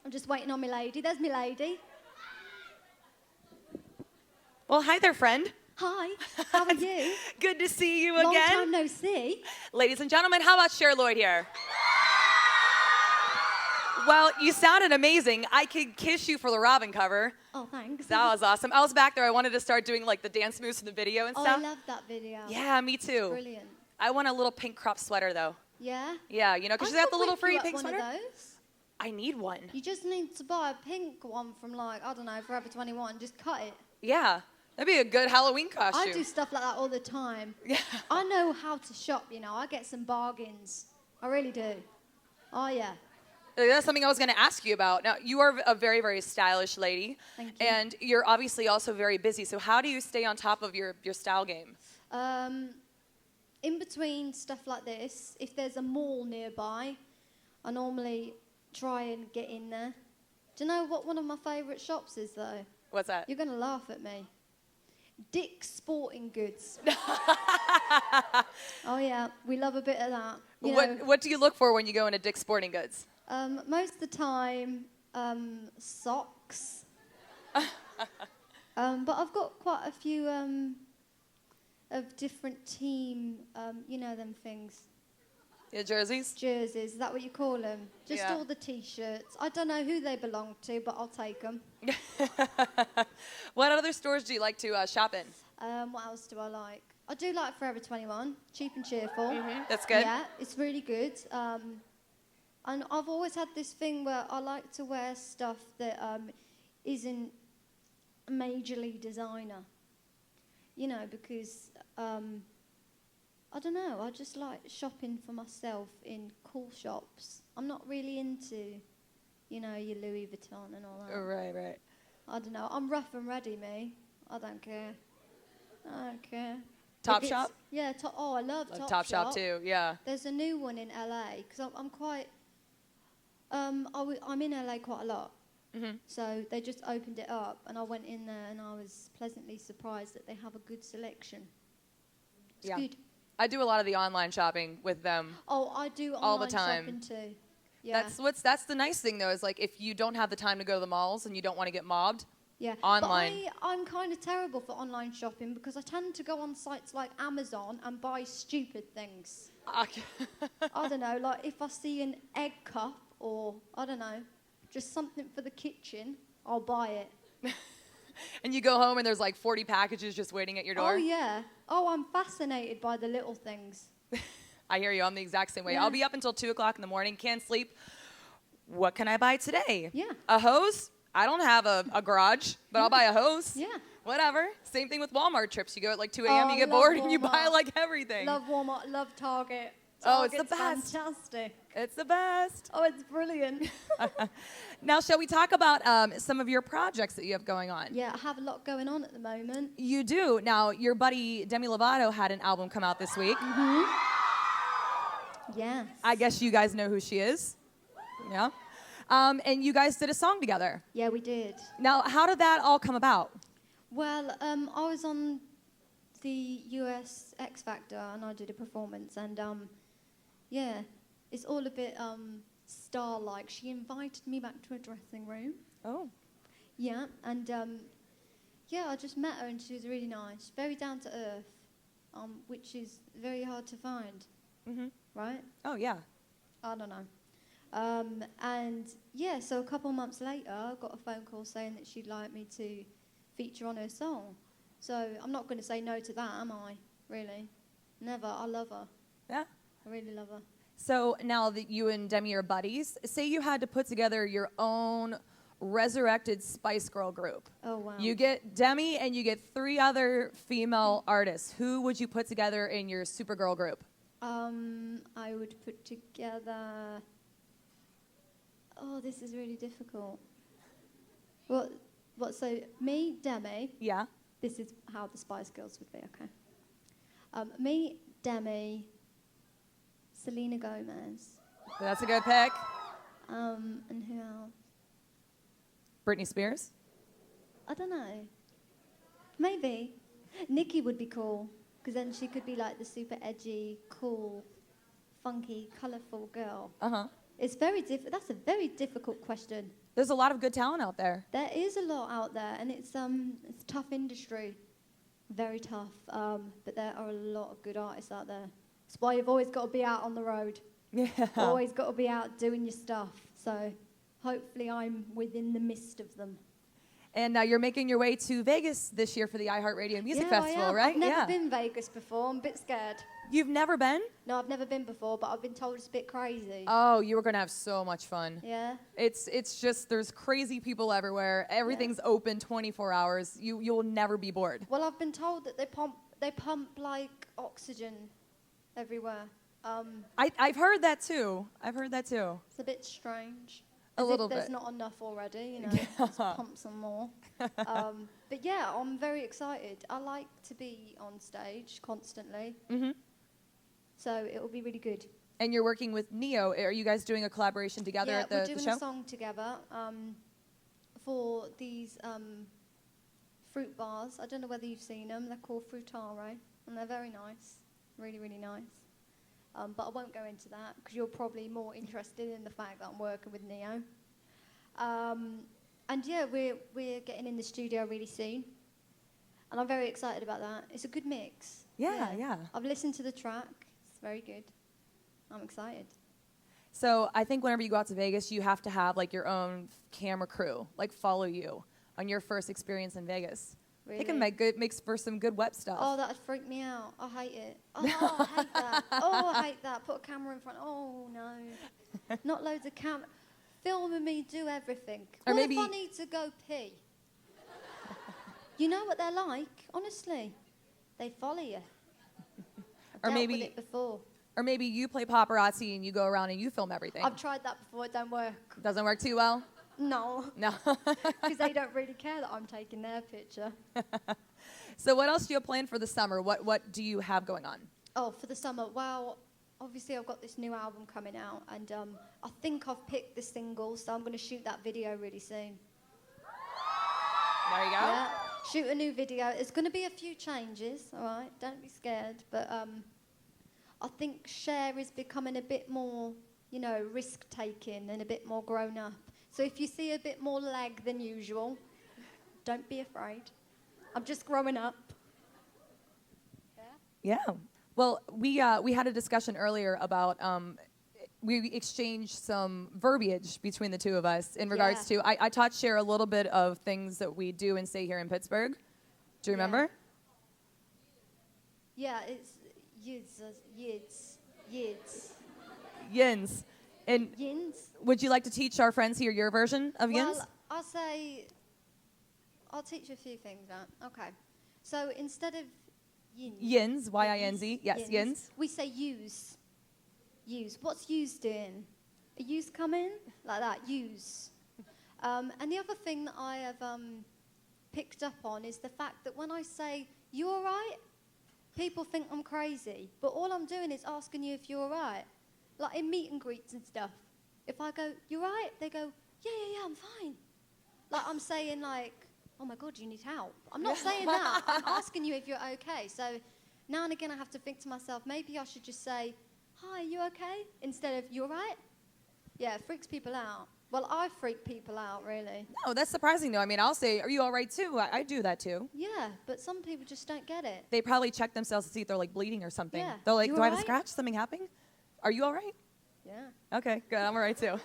I'm just waiting on my lady. There's my lady. Well, hi there, friend. Hi, how are you? Good to see you Long again. time no see. Ladies and gentlemen, how about Cher Lloyd here? Well, you sounded amazing. I could kiss you for the Robin cover. Oh, thanks. That was awesome. I was back there. I wanted to start doing like the dance moves in the video and Oh, stuff. I love that video. Yeah, me too. Brilliant. I want a little pink crop sweater though. Yeah? Yeah, you know, because she's got the little free pink one sweater. Of those. I need one. You just need to buy a pink one from like, I don't know, Forever 21. Just cut it. Yeah, that'd be a good Halloween costume. I do stuff like that all the time. Yeah. I know how to shop, you know. I get some bargains. I really do. Oh, yeah. That's something I was going to ask you about. Now, you are a very, very stylish lady. Thank you. And you're obviously also very busy. So how do you stay on top of your style game? In between stuff like this, if there's a mall nearby, I normally try and get in there. Do you know what one of my favourite shops is, though? What's that? You're going to laugh at me. Dick's Sporting Goods. Oh, yeah. We love a bit of that. You know, What do you look for when you go into Dick's Sporting Goods? most of the time, socks. But I've got quite a few of different team, you know them things. Your jerseys? Jerseys, is that what you call them? Just Yeah. all the T-shirts. I don't know who they belong to, but I'll take them. What other stores do you like to shop in? What else do I like? I do like Forever 21, cheap and cheerful. That's good. Yeah, it's really good. And I've always had this thing where I like to wear stuff that isn't majorly designer. You know, because I don't know, I just like shopping for myself in cool shops. I'm not really into, you know, your Louis Vuitton and all that. Right. I don't know, I'm rough and ready, me. I don't care. I don't care. Topshop? Yeah, oh, I love Like Topshop. Topshop too, yeah. There's a new one in LA, because I'm quite, I'm in LA quite a lot. So they just opened it up, and I went in there, and I was pleasantly surprised that they have a good selection. It's good. I do a lot of the online shopping with them. Oh, I do all the online time. shopping too. Yeah. That's the nice thing though, is like if you don't have the time to go to the malls and you don't want to get mobbed, Yeah. online. But I'm kind of terrible for online shopping because I tend to go on sites like Amazon and buy stupid things. I don't know, like if I see an egg cup or, I don't know, just something for the kitchen, I'll buy it. And you go home and there's like 40 packages just waiting at your door. Oh, yeah. Oh, I'm fascinated by the little things. I hear you. I'm the exact same way. Yeah. I'll be up until 2 o'clock in the morning, can't sleep. What can I buy today? Yeah. A hose? I don't have a garage, but I'll buy a hose. Yeah. Whatever. Same thing with Walmart trips. You go at like 2 a.m., Oh, you get love bored, and you buy Walmart. like everything. Love Walmart, love Target. Oh, it's the Target's best. Fantastic. It's the best. Oh, it's brilliant. Now, shall we talk about some of your projects that you have going on? Yeah, I have a lot going on at the moment. You do. Now, your buddy Demi Lovato had an album come out this week. Yes. I guess you guys know who she is. Yeah. And you guys did a song together. Yeah, we did. Now, how did that all come about? Well, I was on the US X Factor and I did a performance and yeah, it's all a bit star-like. She invited me back to her dressing room. Oh. Yeah, and yeah, I just met her and she was really nice, very down to earth, which is very hard to find, right? Oh, yeah. I don't know. And yeah, so a couple months later, I got a phone call saying that she'd like me to feature on her song. So I'm not going to say no to that, am I? Really? Never. I love her. Yeah. I really love her. So now that you and Demi are buddies, say you had to put together your own resurrected Spice Girl group. Oh, wow. You get Demi and you get 3 other female artists. Who would you put together in your Supergirl group? I would put together... Oh, this is really difficult. What? So me, Demi. Yeah. This is how the Spice Girls would be, okay. Me, Demi, Selena Gomez. That's a good pick. And who else? Britney Spears? I don't know. Maybe. Nikki would be cool, because then she could be like the super edgy, cool, funky, colourful girl. Uh-huh. It's that's a very difficult question. There's a lot of good talent out there. There is a lot out there, and it's a tough industry, very tough. But there are a lot of good artists out there. That's why you've always got to be out on the road. Yeah. Always got to be out doing your stuff. So hopefully I'm within the midst of them. And you're making your way to Vegas this year for the iHeartRadio Music Festival, right? I've never been Vegas before. I'm a bit scared. You've never been? No, I've never been before, but I've been told it's a bit crazy. Oh, you were going to have so much fun. Yeah? It's just, there's crazy people everywhere. Everything's open 24 hours. You'll never be bored. Well, I've been told that they pump like oxygen everywhere. I've heard that too. It's a bit strange. A little there's bit. not enough already, let's pump some more. But yeah, I'm very excited. I like to be on stage constantly. Mm-hmm. So it will be really good. And you're working with Neo. Are you guys doing a collaboration together at the show? Yeah, we're doing a song together for these fruit bars. I don't know whether you've seen them. They're called Frutare, and they're very nice. Really, really nice. But I won't go into that because you're probably more interested in the fact that I'm working with Neo. And yeah, we're getting in the studio really soon. And I'm very excited about that. It's a good mix. Yeah. I've listened to the track. It's very good. I'm excited. So I think whenever you go out to Vegas, you have to have like your own camera crew, like follow you on your first experience in Vegas. Really? They can makes for some good web stuff. Oh, that'd freak me out. I hate it. Oh, I hate that. Oh, I hate that. Put a camera in front. Oh, no. Not loads of camera. Filming me, do everything. Or what maybe if I need to go pee? You know what they're like, honestly. They follow you. I've dealt with it before. Or maybe you play paparazzi and you go around and you film everything. I've tried that before. It don't work. Doesn't work too well? No. No. Because they don't really care that I'm taking their picture. So what else do you have planned for the summer? What do you have going on? Oh, for the summer, well, obviously I've got this new album coming out, and I think I've picked the single, so I'm going to shoot that video really soon. There you go. Yeah, shoot a new video. It's going to be a few changes, all right? Don't be scared. But I think Cher is becoming a bit more, risk-taking and a bit more grown up. So if you see a bit more leg than usual, don't be afraid. I'm just growing up. Yeah. Well, we had a discussion earlier about we exchanged some verbiage between the two of us in regards to I taught Cher a little bit of things that we do and say here in Pittsburgh. Do you remember? Yeah, it's yids. Yins. And Yins? would you like to teach our friends here your version of yins? Well, I'll teach you a few things now. Okay. So instead of yins. Yins, Y-I-N-Z. Yes, yins. We say use. Use. What's use doing? A use come in? Like that, use. And the other thing that I have picked up on is the fact that when I say, you all right? People think I'm crazy. But all I'm doing is asking you if you're all right. Like in meet and greets and stuff. If I go, you all right? They go, yeah, I'm fine. Like I'm saying like, oh my God, you need help. I'm not saying that. I'm asking you if you're okay. So now and again I have to think to myself, maybe I should just say, hi, you okay? Instead of, you all right? Yeah, it freaks people out. Well, I freak people out, really. No, that's surprising, though. I mean, I'll say, are you all right, too? I do that, too. Yeah, but some people just don't get it. They probably check themselves to see if they're, like, bleeding or something. Yeah. They're like, You do I have a alright? scratch? Something happening? Are you all right? Yeah. Okay, good. I'm all right, too.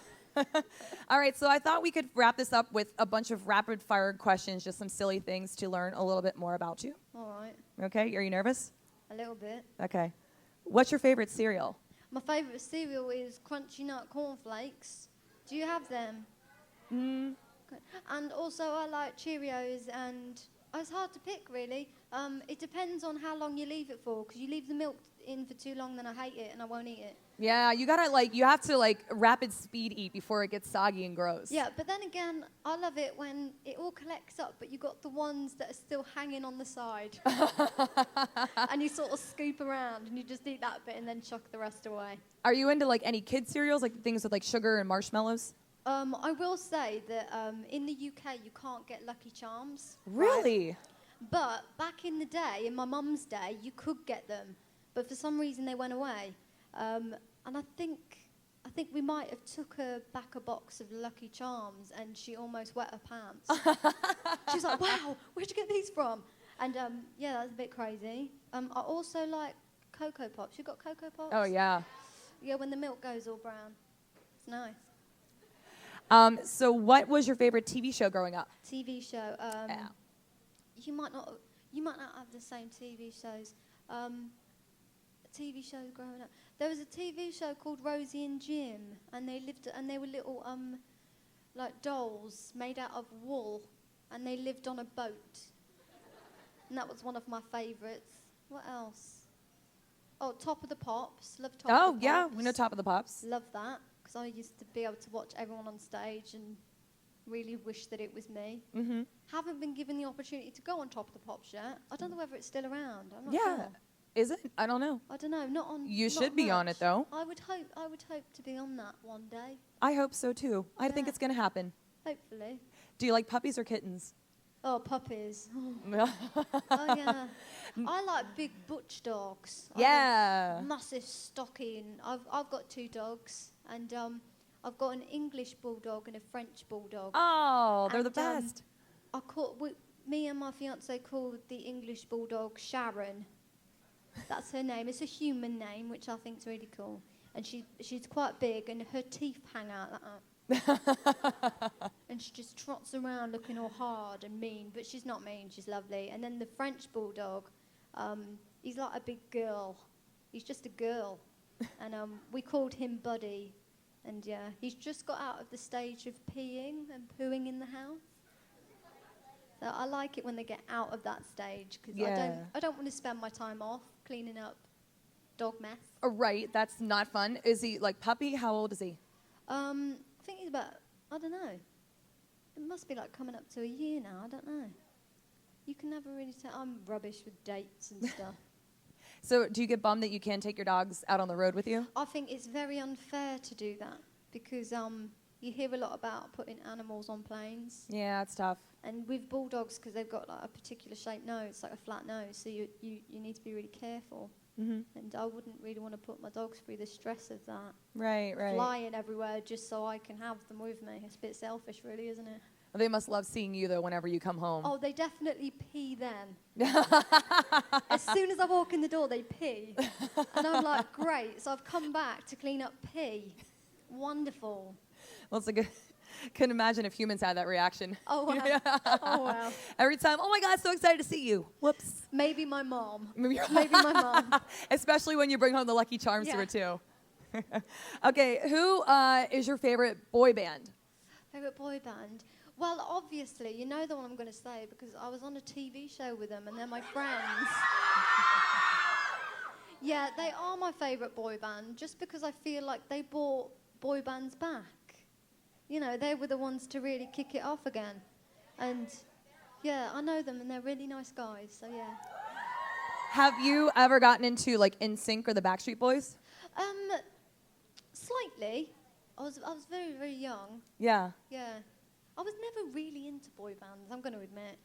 All right, so I thought we could wrap this up with a bunch of rapid-fire questions, just some silly things to learn a little bit more about you. All right. Okay, are you nervous? A little bit. Okay. What's your favorite cereal? My favourite cereal is Crunchy Nut Cornflakes. Do you have them? And also I like Cheerios, and it's hard to pick, really. It depends on how long you leave it for, because you leave the milk in for too long, then I hate it and I won't eat it. Yeah, you have to rapid speed eat before it gets soggy and gross. Yeah, but then again, I love it when it all collects up, but you got the ones that are still hanging on the side. And you sort of scoop around and you just eat that bit and then chuck the rest away. Are you into any kid cereals, like things with sugar and marshmallows? I will say that in the UK you can't get Lucky Charms. Really? Right? But back in the day, in my mum's day, you could get them, but for some reason they went away. And I think think we might have took her back a box of Lucky Charms, and she almost wet her pants. She was like, "Wow, where'd you get these from?" And yeah, that's a bit crazy. I also like Cocoa Pops. You got Cocoa Pops? Oh yeah. Yeah, when the milk goes all brown, it's nice. So what was your favorite TV show growing up? TV show. Yeah. You might not have the same TV shows. TV shows growing up. There was a TV show called Rosie and Jim, and they were little like dolls made out of wool, and they lived on a boat. And that was one of my favourites. What else? Oh, Top of the Pops. Love Top of the Pops. Oh yeah, we know Top of the Pops. Love that, because I used to be able to watch everyone on stage and really wish that it was me. Mm-hmm. Haven't been given the opportunity to go on Top of the Pops yet. I don't know whether it's still around. I'm not Yeah. sure. Is it? I don't know. I don't know. Not on. You not should be on much. it though. I would hope to be on that one day. I hope so too. I think Yeah. it's gonna happen. Hopefully. Do you like puppies or kittens? Oh, puppies. Oh yeah. I like big butch dogs. Yeah. Massive stocking. I've got 2 dogs, and I've got an English bulldog and a French bulldog. Oh, they're the And, best. Me and my fiance called the English bulldog Sharon. That's her name. It's a human name, which I think is really cool. And she's quite big, and her teeth hang out like that. And she just trots around looking all hard and mean, but she's not mean. She's lovely. And then the French bulldog, he's like a big girl. He's just a girl. And we called him Buddy. And yeah, he's just got out of the stage of peeing and pooing in the house. So I like it when they get out of that stage, because I don't want to spend my time off cleaning up dog mess. Right, that's not fun. Is he like puppy? How old is he? I think he's about, I don't know. It must be like coming up to a year now. I don't know. You can never really tell. I'm rubbish with dates and stuff. So do you get bummed that you can't take your dogs out on the road with you? I think it's very unfair to do that, because you hear a lot about putting animals on planes. Yeah, it's tough. And with bulldogs, because they've got like a particular shaped nose, like a flat nose, so you need to be really careful. Mm-hmm. And I wouldn't really want to put my dogs through the stress of that. Right. Flying everywhere just so I can have them with me. It's a bit selfish, really, isn't it? Well, they must love seeing you, though, whenever you come home. Oh, they definitely pee then. As soon as I walk in the door, they pee. And I'm like, great. So I've come back to clean up pee. Wonderful. Well, it's like couldn't imagine if humans had that reaction. Oh, wow. Oh, wow. Every time, oh my God, so excited to see you. Whoops. Maybe my mom. Maybe my mom. Especially when you bring home the Lucky Charms to her, too. Okay, who is your favorite boy band? Favorite boy band? Well, obviously, you know the one I'm going to say, because I was on a TV show with them, and they're my friends. Yeah, they are my favorite boy band, just because I feel like they brought boy bands back. You know, they were the ones to really kick it off again. And, yeah, I know them, and they're really nice guys, so yeah. Have you ever gotten into, like, NSYNC or the Backstreet Boys? Slightly. I was very, very young. Yeah. Yeah. I was never really into boy bands, I'm going to admit.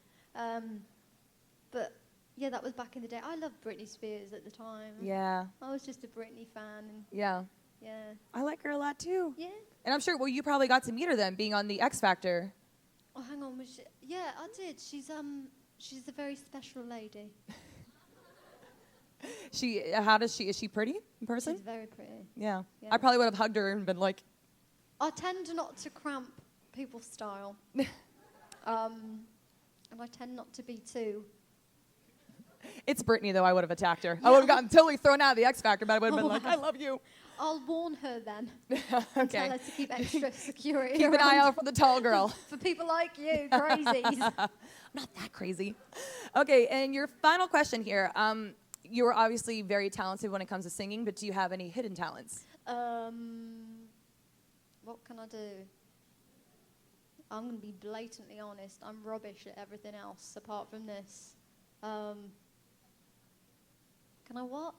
But, yeah, that was back in the day. I loved Britney Spears at the time. Yeah. I was just a Britney fan. And Yeah. yeah. I like her a lot, too. Yeah? And I'm sure, well, you probably got to meet her then, being on the X Factor. Oh, hang on. Yeah, I did. She's a very special lady. Is she pretty in person? She's very pretty. Yeah. Yeah. I probably would have hugged her and been like, I tend not to cramp people's style. And I tend not to be too. it's Britney, though. I would have attacked her. I would have gotten totally thrown out of the X Factor, but I would have been like, I love you. I'll warn her then. Okay. And tell her to keep extra security. Keep an eye out for the tall girl. For people like you, crazies. Not that crazy. Okay, and your final question here. You are obviously very talented when it comes to singing, but do you have any hidden talents? What can I do? I'm going to be blatantly honest. I'm rubbish at everything else apart from this. Can I what?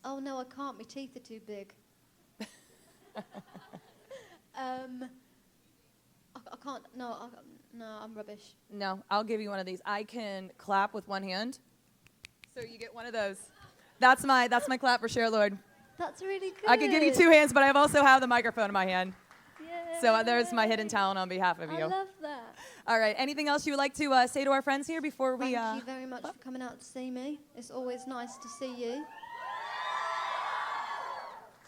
Oh, no, I can't. My teeth are too big. I can't. No, I'm rubbish. No, I'll give you one of these. I can clap with one hand. So you get one of those. That's my clap for Cher Lloyd. That's really good. I could give you 2 hands, but I also have the microphone in my hand. Yeah. So there's my hidden talent on behalf of you. I love that. All right. Anything else you would like to say to our friends here before we... Thank you very much for coming out to see me. It's always nice to see you.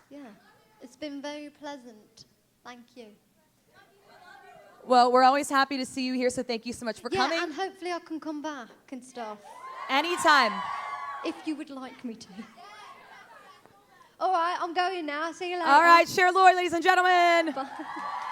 Yeah. It's been very pleasant. Thank you. Well, we're always happy to see you here, so thank you so much for coming. Yeah, and hopefully I can come back and stuff. Anytime. If you would like me to. All right, I'm going now. See you later. All right, Cher Lloyd, ladies and gentlemen. Bye.